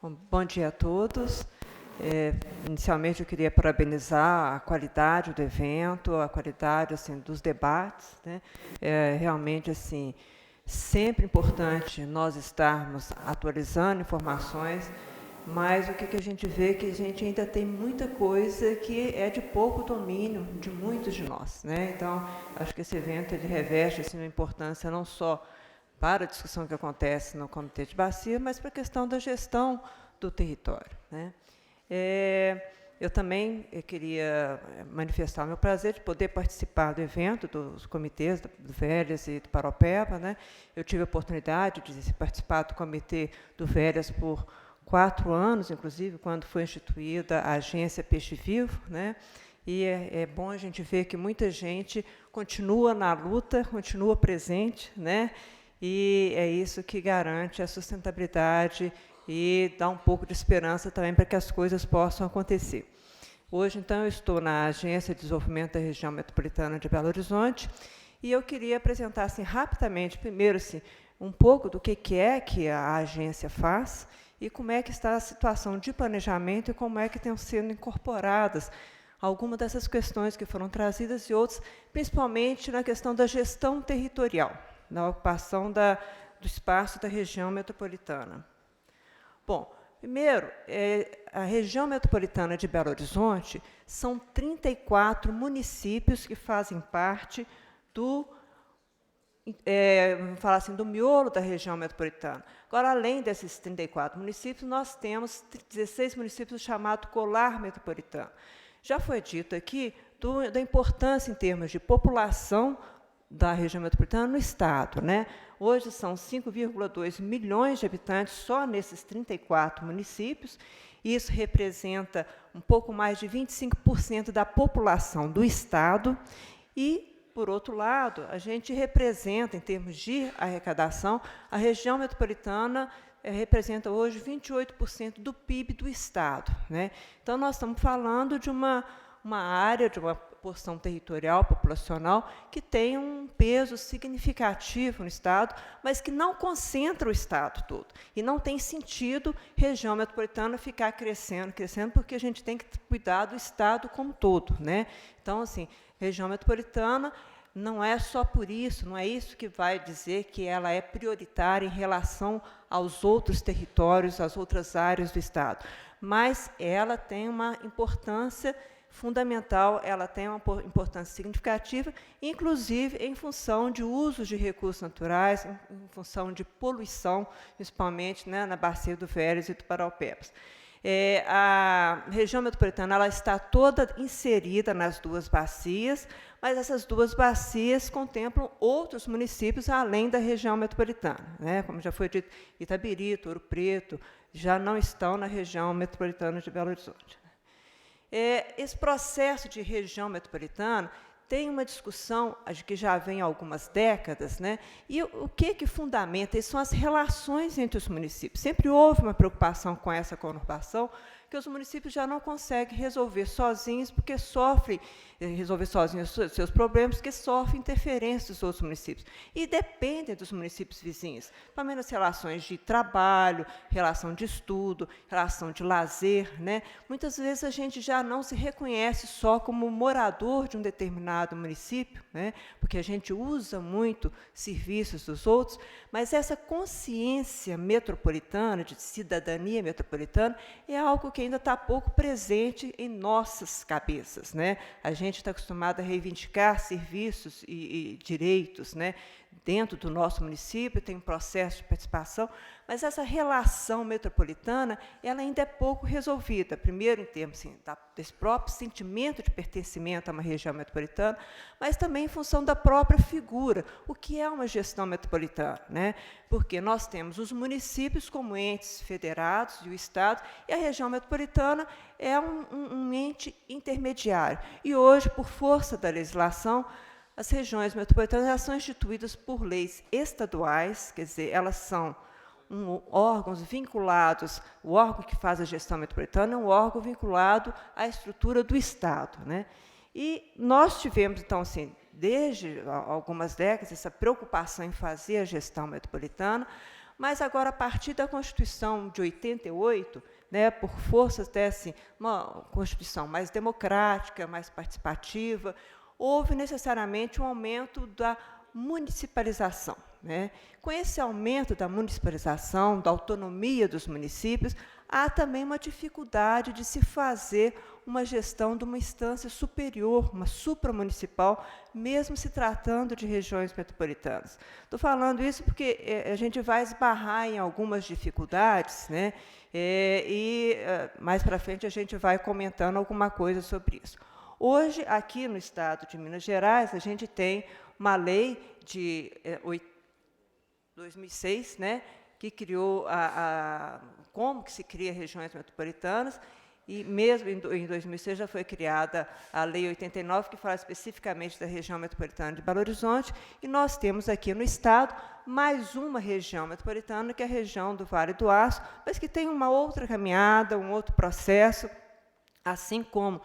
Bom dia a todos. Inicialmente, eu queria parabenizar a qualidade do evento, a qualidade assim, dos debates, né? Realmente, assim, sempre importante nós estarmos atualizando informações, mas o que a gente vê é que a gente ainda tem muita coisa que é de pouco domínio de muitos de nós, né? Então, acho que esse evento ele reveste assim, uma importância não só para a discussão que acontece no Comitê de Bacia, mas para a questão da gestão do território, né? Eu também queria manifestar o meu prazer de poder participar do evento dos comitês do Velhas e do Paropeba, né? Eu tive a oportunidade de participar do comitê do Velhas por 4 anos, inclusive, quando foi instituída a agência Peixe Vivo, né? E é bom a gente ver que muita gente continua na luta, continua presente, né? E é isso que garante a sustentabilidade e dá um pouco de esperança também para que as coisas possam acontecer. Hoje, então, eu estou na Agência de Desenvolvimento da Região Metropolitana de Belo Horizonte e eu queria apresentar, assim, rapidamente, primeiro, assim, um pouco do que é que a agência faz e como é que está a situação de planejamento e como é que estão sendo incorporadas algumas dessas questões que foram trazidas e outras, principalmente na questão da gestão territorial, na ocupação do espaço da região metropolitana. Bom, primeiro, a região metropolitana de Belo Horizonte são 34 municípios que fazem parte vamos falar assim, do miolo da região metropolitana. Agora, além desses 34 municípios, nós temos 16 municípios chamados colar metropolitano. Já foi dito aqui da importância em termos de população da região metropolitana no Estado, né? Hoje são 5,2 milhões de habitantes só nesses 34 municípios, e isso representa um pouco mais de 25% da população do Estado, e, por outro lado, a gente representa, em termos de arrecadação, a região metropolitana representa hoje 28% do PIB do Estado, né? Então, nós estamos falando de uma área, de uma porção territorial, populacional, que tem um peso significativo no Estado, mas que não concentra o Estado todo. E não tem sentido região metropolitana ficar crescendo, porque a gente tem que cuidar do Estado como um todo, né? Então, assim, região metropolitana não é só por isso, não é isso que vai dizer que ela é prioritária em relação aos outros territórios, às outras áreas do Estado, mas ela tem uma importância fundamental, ela tem uma importância significativa, inclusive em função de usos de recursos naturais, em função de poluição, principalmente, né, na bacia do Velhas e do Paraupebas. A região metropolitana ela está toda inserida nas duas bacias, mas essas duas bacias contemplam outros municípios além da região metropolitana, né? Como já foi dito, Itabirito, Ouro Preto, já não estão na região metropolitana de Belo Horizonte. Esse processo de região metropolitana tem uma discussão que já vem há algumas décadas, né? E o que fundamenta isso são as relações entre os municípios. Sempre houve uma preocupação com essa conurbação, que os municípios já não conseguem resolver sozinhos, porque sofrem, resolver sozinhos os seus problemas, porque sofrem interferências dos outros municípios. E dependem dos municípios vizinhos, também nas relações de trabalho, relação de estudo, relação de lazer, né? Muitas vezes a gente já não se reconhece só como morador de um determinado município, né? Porque a gente usa muito serviços dos outros, mas essa consciência metropolitana, de cidadania metropolitana, é algo que ainda está pouco presente em nossas cabeças, né? A gente está acostumado a reivindicar serviços e direitos, né? Dentro do nosso município, tem um processo de participação, mas essa relação metropolitana ela ainda é pouco resolvida. Primeiro, em termos assim, desse próprio sentimento de pertencimento a uma região metropolitana, mas também em função da própria figura. O que é uma gestão metropolitana, né? Porque nós temos os municípios como entes federados e o Estado, e a região metropolitana é um ente intermediário. E hoje, por força da legislação, as regiões metropolitanas elas são instituídas por leis estaduais, quer dizer, elas são órgãos vinculados, o órgão que faz a gestão metropolitana é um órgão vinculado à estrutura do Estado, né? E nós tivemos, então, assim, desde algumas décadas, essa preocupação em fazer a gestão metropolitana, Mas agora, a partir da Constituição de 88, né, por força até assim, uma Constituição mais democrática, mais participativa, houve necessariamente um aumento da municipalização, né? Com esse aumento da municipalização, da autonomia dos municípios, há também uma dificuldade de se fazer uma gestão de uma instância superior, uma supramunicipal, mesmo se tratando de regiões metropolitanas. Estou falando isso porque a gente vai esbarrar em algumas dificuldades, né? Mais para frente a gente vai comentando alguma coisa sobre isso. Hoje, aqui no estado de Minas Gerais, a gente tem uma lei de 2006, né, que criou como que se cria regiões metropolitanas, e mesmo em 2006 já foi criada a Lei 89, que fala especificamente da região metropolitana de Belo Horizonte, e nós temos aqui no estado mais uma região metropolitana, que é a região do Vale do Aço, mas que tem uma outra caminhada, um outro processo, assim como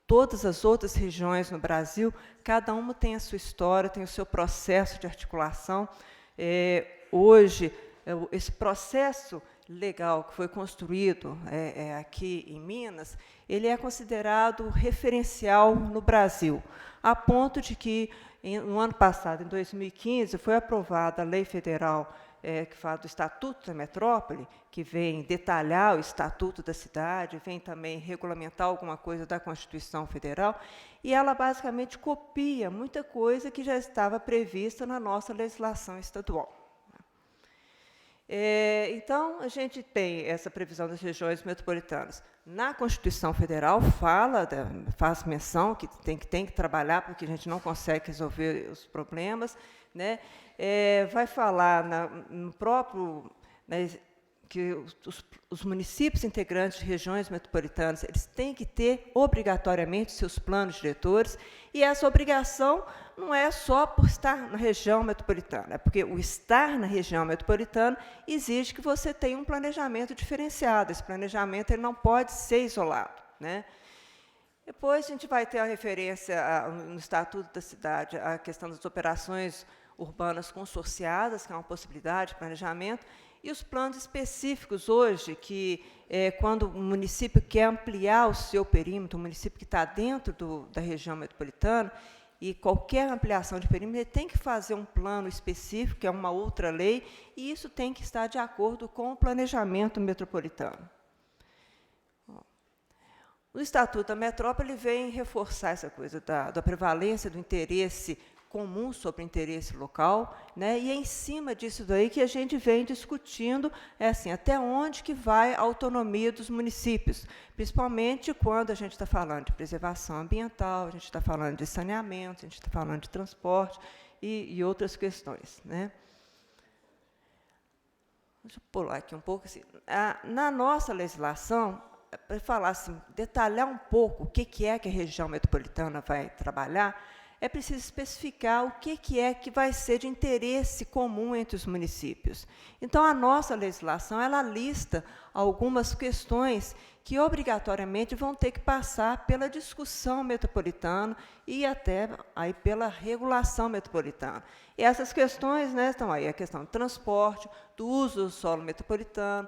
todas as outras regiões no Brasil, cada uma tem a sua história, tem o seu processo de articulação. Hoje, esse processo legal que foi construído aqui em Minas, ele é considerado referencial no Brasil, a ponto de que, no ano passado, em 2015, foi aprovada a Lei Federal que fala do Estatuto da Metrópole, que vem detalhar o Estatuto da cidade, vem também regulamentar alguma coisa da Constituição Federal, e ela basicamente copia muita coisa que já estava prevista na nossa legislação estadual. Então, a gente tem essa previsão das regiões metropolitanas. Na Constituição Federal, faz menção que tem que trabalhar, porque a gente não consegue resolver os problemas, né? Vai falar no próprio, né, que os municípios integrantes de regiões metropolitanas, eles têm que ter obrigatoriamente seus planos diretores, e essa obrigação não é só por estar na região metropolitana, é porque o estar na região metropolitana exige que você tenha um planejamento diferenciado. Esse planejamento ele não pode ser isolado, né? Depois a gente vai ter a referência no Estatuto da Cidade, a questão das operações urbanas consorciadas, que é uma possibilidade de planejamento, e os planos específicos hoje, que quando o município quer ampliar o seu perímetro, o município que está dentro da região metropolitana, e qualquer ampliação de perímetro, ele tem que fazer um plano específico, que é uma outra lei, e isso tem que estar de acordo com o planejamento metropolitano. O Estatuto da Metrópole vem reforçar essa coisa da prevalência do interesse comum sobre o interesse local, né? E é em cima disso daí que a gente vem discutindo assim, até onde que vai a autonomia dos municípios, principalmente quando a gente está falando de preservação ambiental, a gente está falando de saneamento, a gente está falando de transporte e outras questões, né? Deixa eu pular aqui um pouco. Assim, na nossa legislação, para falar assim, detalhar um pouco o que é que a região metropolitana vai trabalhar, é preciso especificar o que é que vai ser de interesse comum entre os municípios. Então, a nossa legislação, ela lista algumas questões que, obrigatoriamente, vão ter que passar pela discussão metropolitana e até aí pela regulação metropolitana. E essas questões, né, estão aí, a questão do transporte, do uso do solo metropolitano,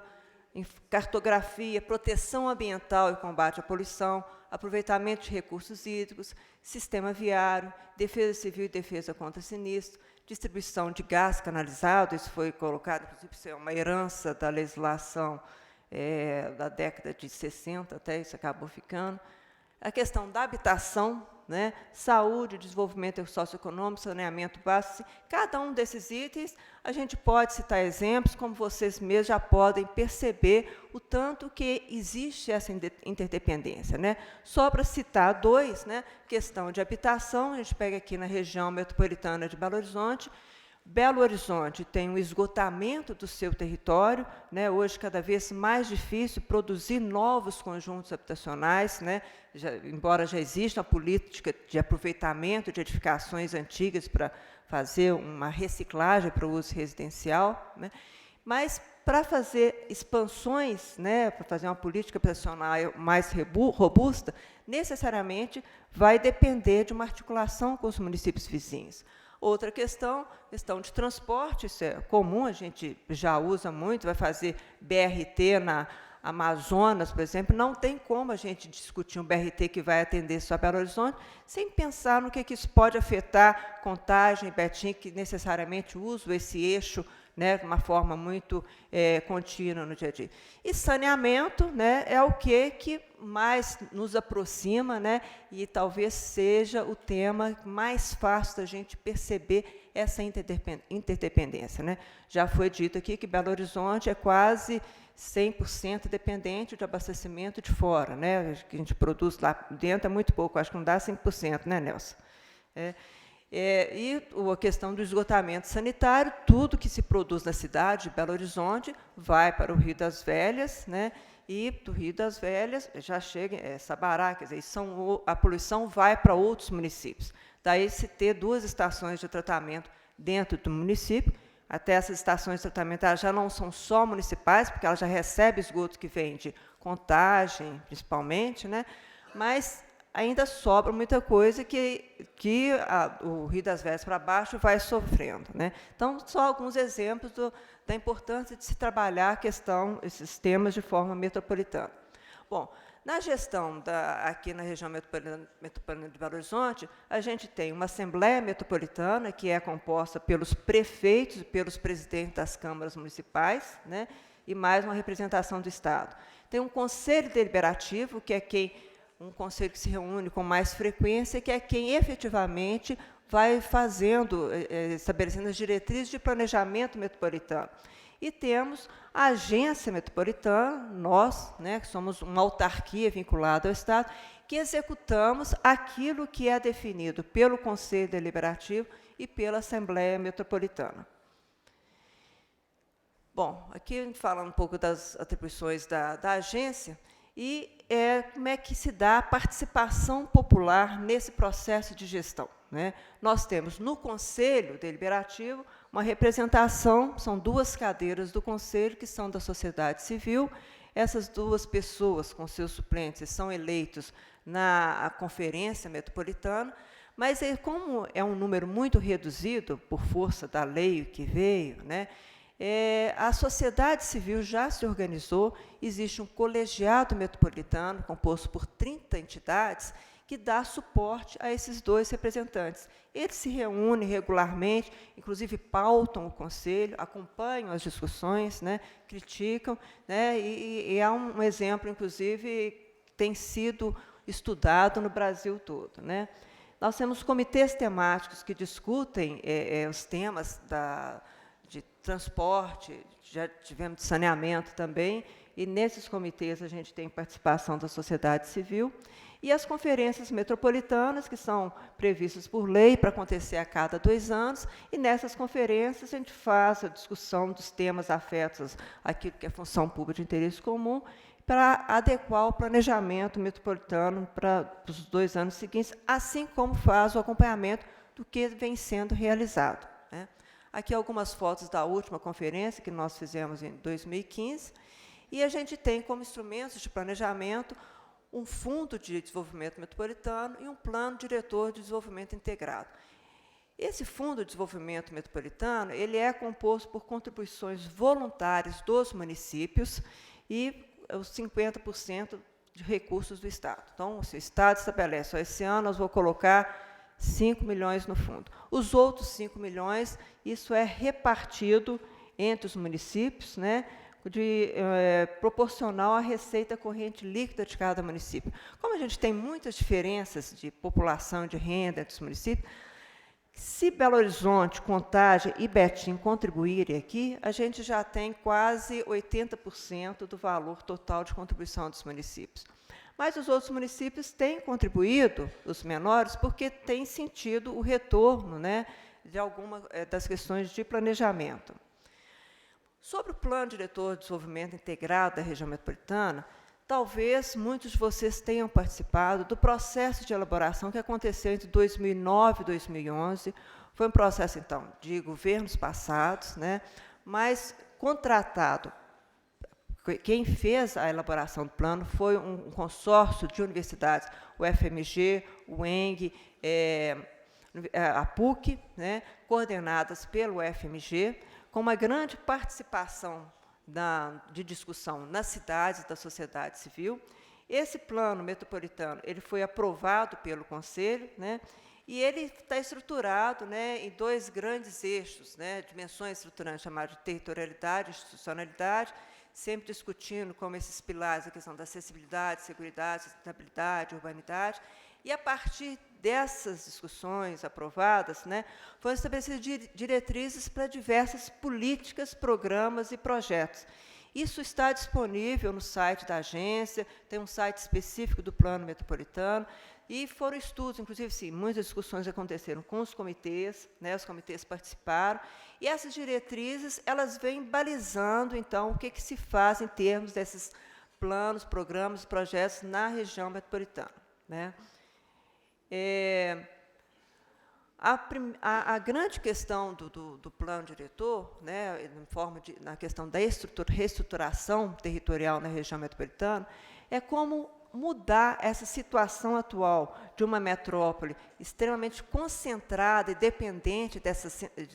cartografia, proteção ambiental e combate à poluição, aproveitamento de recursos hídricos, sistema viário, defesa civil e defesa contra sinistro, distribuição de gás canalizado, isso foi colocado, inclusive, isso é uma herança da legislação da década de 60, até isso acabou ficando. A questão da habitação, né, saúde, desenvolvimento socioeconômico, saneamento básico, cada um desses itens, a gente pode citar exemplos, como vocês mesmos já podem perceber o tanto que existe essa interdependência, né? Só para citar dois, né, questão de habitação, a gente pega aqui na região metropolitana de Belo Horizonte. Belo Horizonte tem um esgotamento do seu território, né? Hoje cada vez mais difícil produzir novos conjuntos habitacionais, né? Embora já exista a política de aproveitamento de edificações antigas para fazer uma reciclagem para o uso residencial, né? Mas para fazer expansões, né, para fazer uma política habitacional mais robusta, necessariamente vai depender de uma articulação com os municípios vizinhos. Outra questão de transporte, isso é comum, a gente já usa muito, vai fazer BRT na Amazonas, por exemplo, não tem como a gente discutir um BRT que vai atender só Belo Horizonte, sem pensar no que isso pode afetar Contagem, Betim, que necessariamente usam esse eixo, né, de uma forma muito contínua no dia a dia. E saneamento, né, é o que mais nos aproxima, né, e talvez seja o tema mais fácil da gente perceber essa interdependência. Né. Já foi dito aqui que Belo Horizonte é quase 100% dependente de abastecimento de fora. Né, o que a gente produz lá dentro é muito pouco, acho que não dá 5%, né, Nelson? E a questão do esgotamento sanitário, tudo que se produz na cidade de Belo Horizonte vai para o Rio das Velhas, né, e do Rio das Velhas já chega Sabará, quer dizer, a poluição vai para outros municípios. Daí, se ter 2 estações de tratamento dentro do município, até essas estações de tratamento elas já não são só municipais, porque elas já recebem esgoto que vem de Contagem, principalmente, né, mas ainda sobra muita coisa que o Rio das Velhas para baixo vai sofrendo. Né? Então, só alguns exemplos da importância de se trabalhar esses temas de forma metropolitana. Bom, na gestão aqui na região metropolitana de Belo Horizonte, a gente tem uma Assembleia Metropolitana, que é composta pelos prefeitos e pelos presidentes das câmaras municipais, né, e mais uma representação do Estado. Tem um Conselho Deliberativo, que é um conselho que se reúne com mais frequência, que é quem efetivamente vai estabelecendo as diretrizes de planejamento metropolitano. E temos a agência metropolitana, nós, né, que somos uma autarquia vinculada ao Estado, que executamos aquilo que é definido pelo Conselho Deliberativo e pela Assembleia Metropolitana. Bom, aqui a gente fala um pouco das atribuições da agência, e como é que se dá a participação popular nesse processo de gestão. Né? Nós temos no Conselho Deliberativo uma representação, são 2 cadeiras do Conselho, que são da sociedade civil. Essas 2 pessoas, com seus suplentes, são eleitos na Conferência Metropolitana, mas como é um número muito reduzido, por força da lei que veio, né, a sociedade civil já se organizou, existe um colegiado metropolitano, composto por 30 entidades, que dá suporte a esses 2 representantes. Eles se reúnem regularmente, inclusive pautam o Conselho, acompanham as discussões, né, criticam, né, e é um exemplo, inclusive, que tem sido estudado no Brasil todo. Né. Nós temos comitês temáticos que discutem os temas de transporte, já tivemos de saneamento também, e nesses comitês a gente tem participação da sociedade civil, e as conferências metropolitanas, que são previstas por lei para acontecer a cada 2 anos, e nessas conferências a gente faz a discussão dos temas afetos àquilo que é função pública de interesse comum, para adequar o planejamento metropolitano para os 2 anos seguintes, assim como faz o acompanhamento do que vem sendo realizado. Né? Aqui algumas fotos da última conferência que nós fizemos em 2015, e a gente tem como instrumentos de planejamento um Fundo de Desenvolvimento Metropolitano e um Plano Diretor de Desenvolvimento Integrado. Esse Fundo de Desenvolvimento Metropolitano ele é composto por contribuições voluntárias dos municípios e os 50% de recursos do Estado. Então, se o Estado estabelece, esse ano nós vamos colocar 5 milhões no fundo. Os outros 5 milhões, isso é repartido entre os municípios, né, proporcional à receita corrente líquida de cada município. Como a gente tem muitas diferenças de população e de renda entre os municípios, se Belo Horizonte, Contagem e Betim contribuírem aqui, a gente já tem quase 80% do valor total de contribuição dos municípios. Mas os outros municípios têm contribuído, os menores, porque têm sentido o retorno, né, de alguma das questões de planejamento. Sobre o Plano Diretor de Desenvolvimento Integrado da região metropolitana, talvez muitos de vocês tenham participado do processo de elaboração que aconteceu entre 2009 e 2011. Foi um processo, então, de governos passados, né, mas contratado. Quem fez a elaboração do plano foi um consórcio de universidades, o FMG, o ENG, a PUC, né, coordenadas pelo FMG, com uma grande participação de discussão nas cidades da sociedade civil. Esse plano metropolitano ele foi aprovado pelo Conselho, né, e ele está estruturado, né, em dois grandes eixos, né, dimensões estruturantes, chamadas de territorialidade e institucionalidade, sempre discutindo como esses pilares, a questão da acessibilidade, seguridade, sustentabilidade, urbanidade, e, a partir dessas discussões aprovadas, né, foram estabelecidas diretrizes para diversas políticas, programas e projetos. Isso está disponível no site da agência, tem um site específico do Plano Metropolitano, e foram estudos, inclusive, sim, muitas discussões aconteceram com os comitês, né, os comitês participaram, e essas diretrizes, elas vêm balizando, então, o que se faz em termos desses planos, programas, projetos na região metropolitana, né. A grande questão do plano diretor, né, na questão da reestruturação territorial na região metropolitana, é como mudar essa situação atual de uma metrópole extremamente concentrada e dependente dessa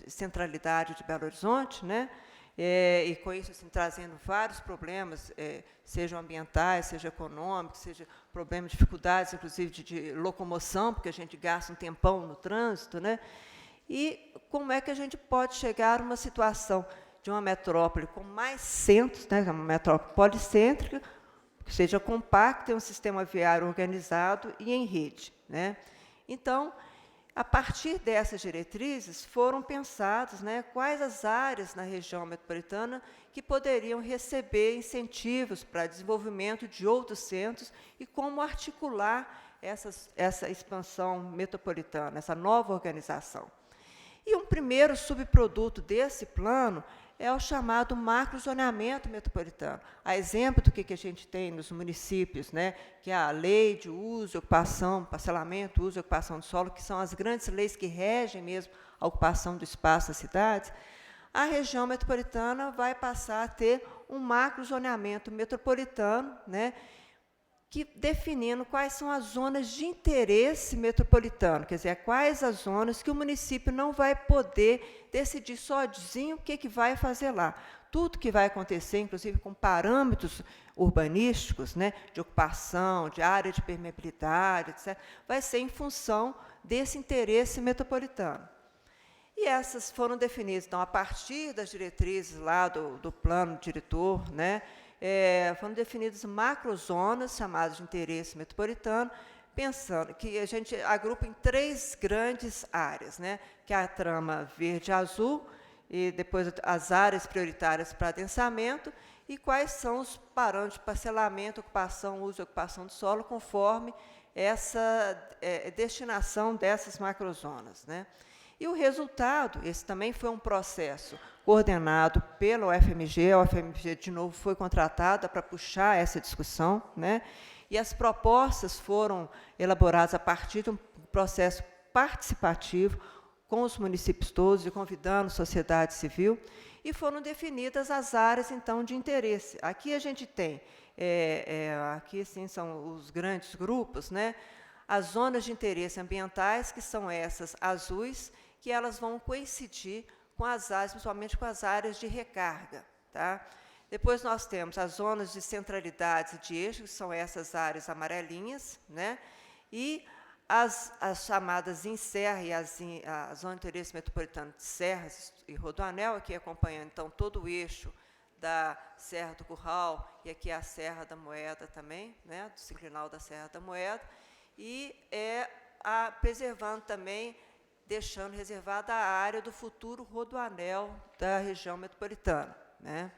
centralidade de Belo Horizonte, né, e com isso assim, trazendo vários problemas, sejam ambientais, seja econômicos, seja problemas, dificuldades, inclusive, de locomoção, porque a gente gasta um tempão no trânsito, né? E como é que a gente pode chegar a uma situação de uma metrópole com mais centros, né, uma metrópole policêntrica, que seja compacta, um sistema viário organizado e em rede, né? Então, a partir dessas diretrizes, foram pensados, né, quais as áreas na região metropolitana que poderiam receber incentivos para desenvolvimento de outros centros e como articular essa expansão metropolitana, essa nova organização. E um primeiro subproduto desse plano é o chamado macrozoneamento metropolitano. A exemplo do que a gente tem nos municípios, né, que é a lei de uso, ocupação, parcelamento, uso e ocupação do solo, que são as grandes leis que regem mesmo a ocupação do espaço das cidades, a região metropolitana vai passar a ter um macrozoneamento metropolitano, né, que definindo quais são as zonas de interesse metropolitano, quer dizer, quais as zonas que o município não vai poder decidir sozinho o que vai fazer lá. Tudo que vai acontecer, inclusive com parâmetros urbanísticos, né, de ocupação, de área de permeabilidade, etc., vai ser em função desse interesse metropolitano. E essas foram definidas, então, a partir das diretrizes lá do plano diretor, né, foram definidas macrozonas, chamadas de interesse metropolitano, pensando que a gente agrupa em três grandes áreas, né, que é a trama verde e azul, e depois as áreas prioritárias para adensamento, e quais são os parâmetros de parcelamento, ocupação, uso e ocupação do solo, conforme essa destinação dessas macrozonas, né. E o resultado, esse também foi um processo coordenado pelo UFMG, a UFMG, de novo, foi contratada para puxar essa discussão, né? E as propostas foram elaboradas a partir de um processo participativo com os municípios todos e convidando a sociedade civil, e foram definidas as áreas, então, de interesse. Aqui a gente tem, aqui sim são os grandes grupos, né? As zonas de interesse ambientais, que são essas azuis, que elas vão coincidir com as áreas, principalmente com as áreas de recarga, tá? Depois nós temos as zonas de centralidades e de eixo, que são essas áreas amarelinhas, né? E as chamadas em serra e a zona de interesse metropolitano de Serras e Rodoanel, aqui acompanhando, então, todo o eixo da Serra do Curral, e aqui a Serra da Moeda também, né, do sinclinal da Serra da Moeda, e preservando também, deixando reservada a área do futuro Rodoanel da região metropolitana, né.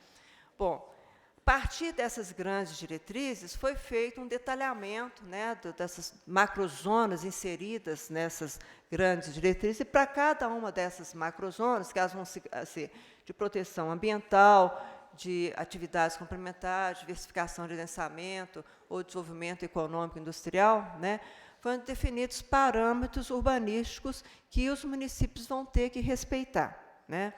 Bom, a partir dessas grandes diretrizes, foi feito um detalhamento, né, dessas macrozonas inseridas nessas grandes diretrizes, e para cada uma dessas macrozonas, que elas vão ser de proteção ambiental, de atividades complementares, diversificação de adensamento ou desenvolvimento econômico industrial, né, foram definidos parâmetros urbanísticos que os municípios vão ter que respeitar, né.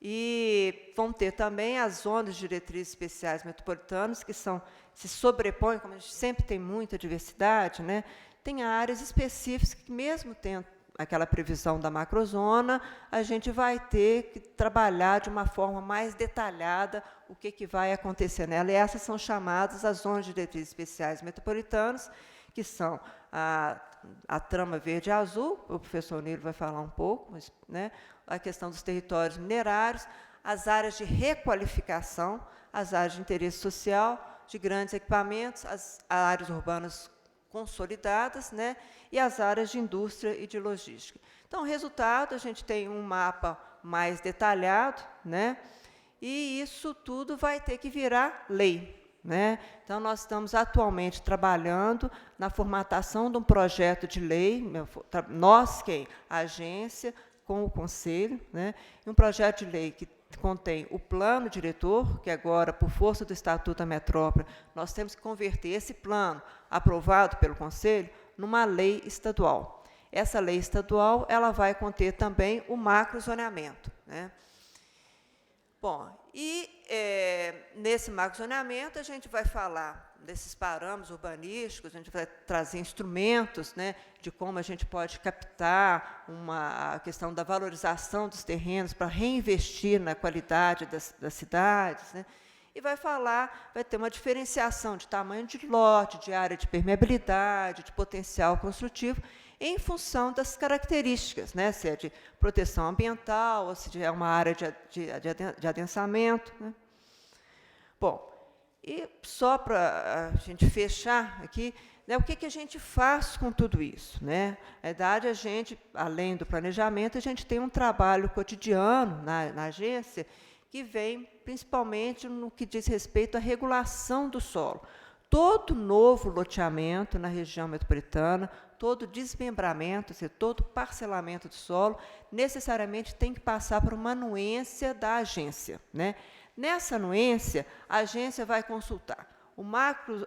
E vão ter também as zonas de diretrizes especiais metropolitanas, que se sobrepõem, como a gente sempre tem muita diversidade, né, tem áreas específicas que, mesmo tendo aquela previsão da macrozona, a gente vai ter que trabalhar de uma forma mais detalhada o que vai acontecer nela. E essas são chamadas as zonas de diretrizes especiais metropolitanas, que são a trama verde e azul, o professor Nilo vai falar um pouco, mas, né, a questão dos territórios minerários, as áreas de requalificação, as áreas de interesse social, de grandes equipamentos, as áreas urbanas consolidadas, né, e as áreas de indústria e de logística. Então, resultado, a gente tem um mapa mais detalhado, né, e isso tudo vai ter que virar lei. Né? Então, nós estamos atualmente trabalhando na formatação de um projeto de lei, nós, a agência, com o Conselho, né? Um projeto de lei que contém o plano diretor, que agora, por força do Estatuto da Metrópole, nós temos que converter esse plano, aprovado pelo Conselho, numa lei estadual. Essa lei estadual ela vai conter também o macrozoneamento. Né? Bom, e nesse macrozoneamento a gente vai falar desses parâmetros urbanísticos, a gente vai trazer instrumentos, né, de como a gente pode captar a questão da valorização dos terrenos para reinvestir na qualidade das cidades, né, e vai ter uma diferenciação de tamanho de lote, de área de permeabilidade, de potencial construtivo, em função das características, né, se é de proteção ambiental, ou se é uma área de adensamento. Né. Bom, e só para a gente fechar aqui, né, o que a gente faz com tudo isso? Né? Na verdade, a gente, além do planejamento, a gente tem um trabalho cotidiano na agência que vem principalmente no que diz respeito à regulação do solo. Todo novo loteamento na região metropolitana, todo desmembramento, ou seja, todo parcelamento do solo, necessariamente tem que passar por uma anuência da agência. Né? Nessa anuência, a agência vai consultar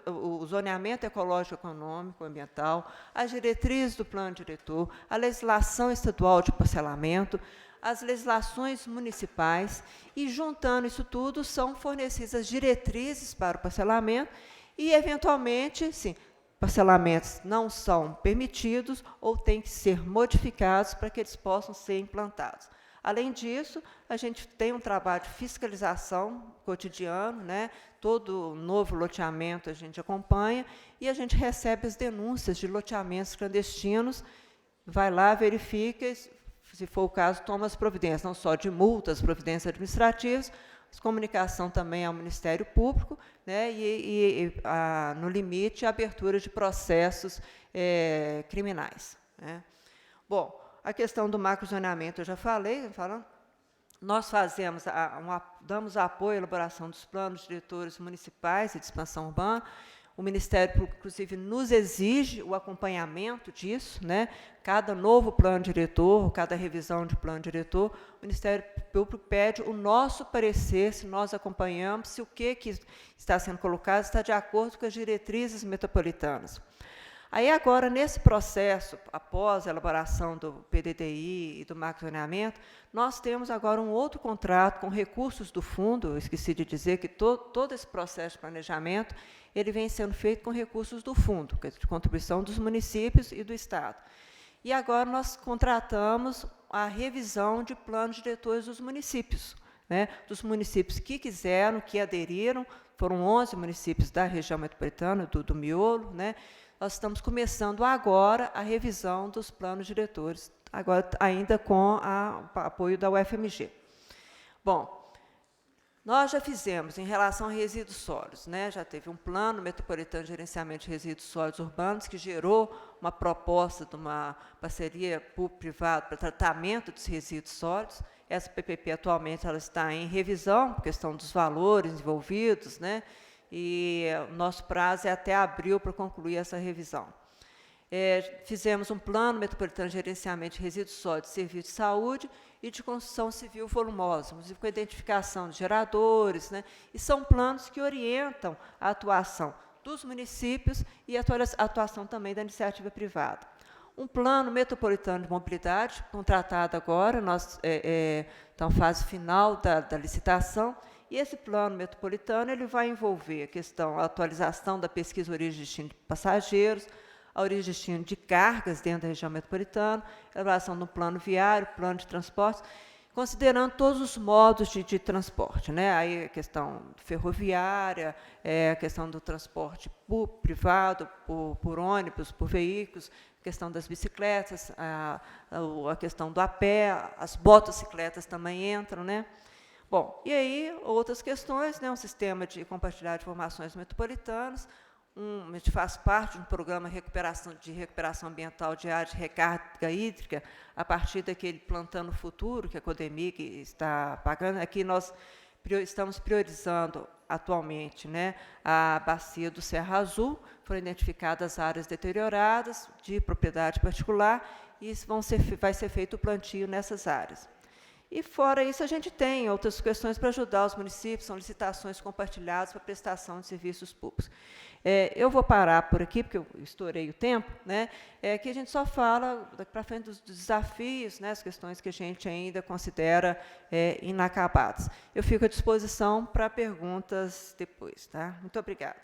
o zoneamento ecológico, econômico, ambiental, as diretrizes do plano diretor, a legislação estadual de parcelamento, as legislações municipais, e, juntando isso tudo, são fornecidas as diretrizes para o parcelamento e, eventualmente, sim, parcelamentos não são permitidos ou têm que ser modificados para que eles possam ser implantados. Além disso, a gente tem um trabalho de fiscalização cotidiano, né? Todo novo loteamento a gente acompanha e a gente recebe as denúncias de loteamentos clandestinos, vai lá, verifica, se for o caso, toma as providências, não só de multas, providências administrativas, comunicação também ao Ministério Público, né, no limite, a abertura de processos criminais. Né. Bom, a questão do macrozoneamento eu já falei, nós damos apoio à elaboração dos planos diretores municipais e de expansão urbana. O Ministério Público, inclusive, nos exige o acompanhamento disso, né? Cada novo plano diretor, cada revisão de plano diretor, o Ministério Público pede o nosso parecer, se nós acompanhamos, se o que está sendo colocado está de acordo com as diretrizes metropolitanas. Aí, agora, nesse processo, após a elaboração do PDDI e do macrozoneamento, nós temos agora um outro contrato com recursos do fundo. Eu esqueci de dizer que todo esse processo de planejamento ele vem sendo feito com recursos do fundo, de contribuição dos municípios e do Estado. E agora nós contratamos a revisão de planos diretores dos municípios, né, dos municípios que quiseram, que aderiram, foram 11 municípios da região metropolitana, do miolo, né. Nós estamos começando agora a revisão dos planos diretores, agora ainda com o apoio da UFMG. Bom, nós já fizemos, em relação a resíduos sólidos, né, já teve um plano metropolitano de gerenciamento de resíduos sólidos urbanos que gerou uma proposta de uma parceria público-privada para tratamento dos resíduos sólidos. Essa PPP, atualmente, ela está em revisão, por questão dos valores envolvidos, né, e o nosso prazo é até abril para concluir essa revisão. Fizemos um plano metropolitano de gerenciamento de resíduos sólidos, de serviços de saúde e de construção civil volumosa, inclusive com a identificação de geradores, né? E são planos que orientam a atuação dos municípios e a atuação também da iniciativa privada. Um plano metropolitano de mobilidade, contratado agora, nós está na fase final da licitação, e esse plano metropolitano ele vai envolver a atualização da pesquisa origem e destino de passageiros, a origem e destino de cargas dentro da região metropolitana, elaboração do plano viário, plano de transportes, considerando todos os modos de transporte, né? Aí a questão ferroviária, a questão do transporte privado, por ônibus, por veículos, a questão das bicicletas, a questão do a pé, as motocicletas também entram, né? Bom, e aí outras questões, né? Um sistema de compartilhar de informações metropolitanas, a gente faz parte de um programa de recuperação ambiental de área de recarga hídrica, a partir daquele Plantando Futuro, que a Codemig está pagando. Aqui nós estamos priorizando atualmente, né, a bacia do Serra Azul, foram identificadas áreas deterioradas de propriedade particular, e vai ser feito o plantio nessas áreas. E, fora isso, a gente tem outras questões para ajudar os municípios, são licitações compartilhadas para prestação de serviços públicos. Eu vou parar por aqui, porque eu estourei o tempo, né? Que a gente só fala daqui para frente dos desafios, né, as questões que a gente ainda considera inacabadas. Eu fico à disposição para perguntas depois. Tá? Muito obrigada.